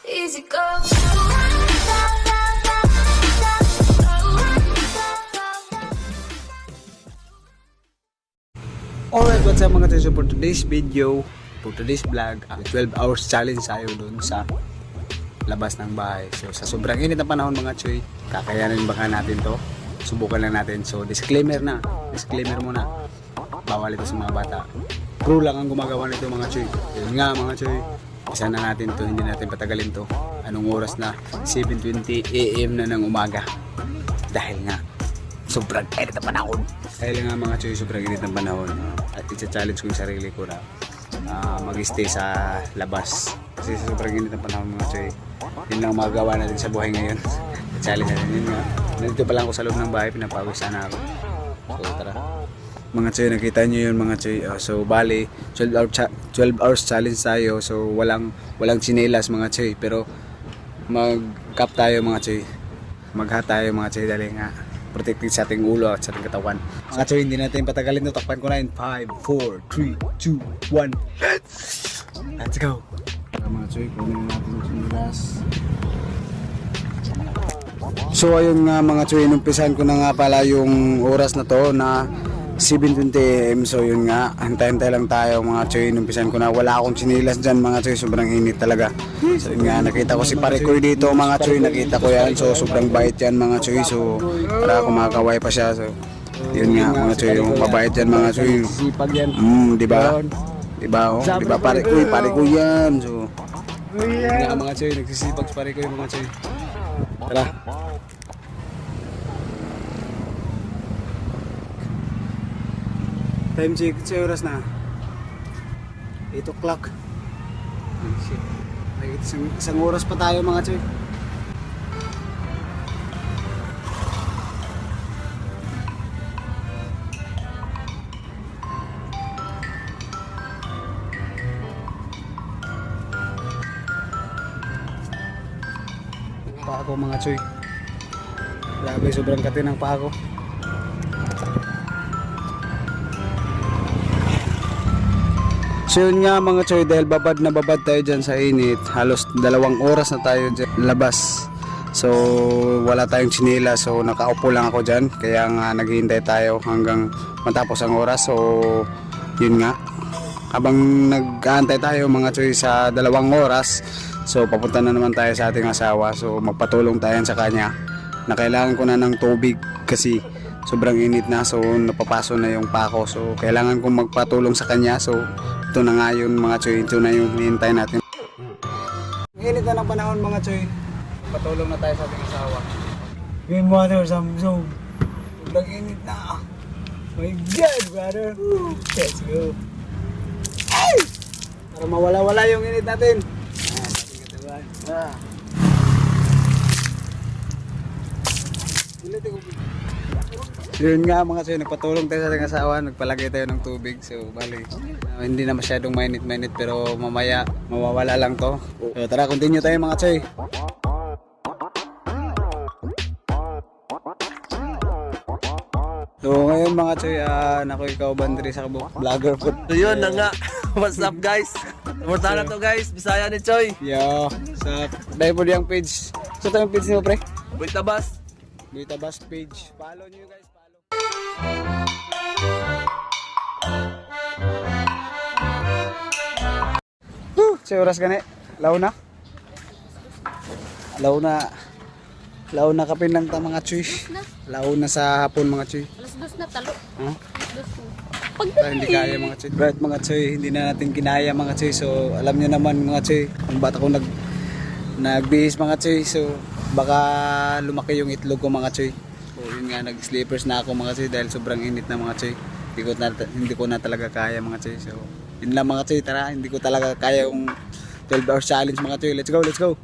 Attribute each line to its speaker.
Speaker 1: easy go.
Speaker 2: Alright, what's up mga choy? So for today's video, for today's vlog, 12 hours challenge tayo dun sa labas ng bahay. So sa sobrang init na panahon mga choy, kakayanin baka natin to. Subukan lang natin. So disclaimer muna. Bawal ito sa mga bata. Pro lang ang gumagawa nito mga choy. Yun nga mga choy, isa na natin to, hindi natin patagalin to. Anong oras na? 7:20 AM na ng umaga. Dahil nga sobrang init na panahon. Dahil nga mga choy, sobrang init ng panahon. At i-challenge ko yung sarili ko na mag-stay sa labas. Kasi sa sobrang init ng panahon mga choy, yun lang magagawa natin sa buhay ngayon. Challenge natin yun nga. Nandito pa lang ako sa loob ng bahay, pinapawis sana ako. So tara. Mga choy, nakita nyo yun mga choy. So bali, 12 hours challenge tayo. So walang tsinelas mga choy. Pero mag-cap tayo mga choy. Mag-hat tayo mga choy dahil nga protected sa ating ulo at sa ating katawan. Mga choy, hindi natin patagalin ito. Takpan ko na yun. 5, 4, 3, 2, 1. Let's go! Mga choy, kunin natin yung sinilas. So ayun nga mga choy, inumpisan ko na nga pala yung oras na to na 7:20 AM. So yun nga, antay-antay lang tayo mga choy. Inumpisan ko na, wala akong sinilas dyan mga choy. Sobrang init talaga. So yun nga, nakita ko si Parikoy dito mga choy. Nakita ko yan. So sobrang bait yan mga choy. So para kumakaway pa siya. So yun nga mga choy, yung mabait yan mga choy. Diba? Diba oh? Diba Parikoy yan. So yun nga mga choy, nagsisipag si Parikoy mga choy. Tara. Time check, sa oras na 8 o'clock. Isang oras pa tayo mga choy. Paa ko mga choy. Grabe, sobrang kati ng paa ko. So yun nga mga choy, dahil babad na babad tayo dyan sa init, halos 2 oras na tayo dyan labas. So wala tayong tsinila, so nakaupo lang ako dyan. Kaya nga naghihintay tayo hanggang matapos ang oras. So yun nga, habang nag-aantay tayo mga choy sa 2 oras, so papunta na naman tayo sa ating asawa. So magpatulong tayo sa kanya na kailangan ko na ng tubig kasi sobrang init na. So napapaso na yung pako. So kailangan kong magpatulong sa kanya. So ito na nga yun mga choy, ito na yung hinihintay natin. Init na ng panahon mga choy, patulong na tayo sa ating asawa. Game water Samsung. Sobrang init na. My God brother. Let's go. Ay! Para mawala-wala yung init natin. Yun nga mga choy, nagpatulong tayo sa ating asawa, nagpalagay tayo ng tubig. So bali, hindi na masyadong mainit pero mamaya mawawala lang to. So tara, continue tayo mga choy. So ngayon mga choy, nako ikaw bandri sa vlogger food.
Speaker 3: So yun na nga. What's up guys? Mortana to guys, Bisaya ni Choy.
Speaker 2: Yo, sa dahil po diyang page. So ito yung page niyo pre?
Speaker 3: Buitabas.
Speaker 2: Buitabas page. Follow niyo guys, follow. Sa oras gani, law na kapin lang ta mga choy. Law na sa hapon mga choy.
Speaker 4: Alas 2 na talo.
Speaker 2: Ha?
Speaker 4: Pagdali.
Speaker 2: Hindi kaya mga choy. Right mga choy, hindi na natin kinaya mga choy. So alam niyo naman mga choy, kung ba't ako nagbihis mga choy. So baka lumaki yung itlog ko mga choy. So yun nga, nag-sleepers na ako mga choy dahil sobrang init na mga choy. Hindi ko na talaga kaya mga choy. So yun lang mga choy, tara, hindi ko talaga kaya yung 12 hours challenge mga choy. Let's go.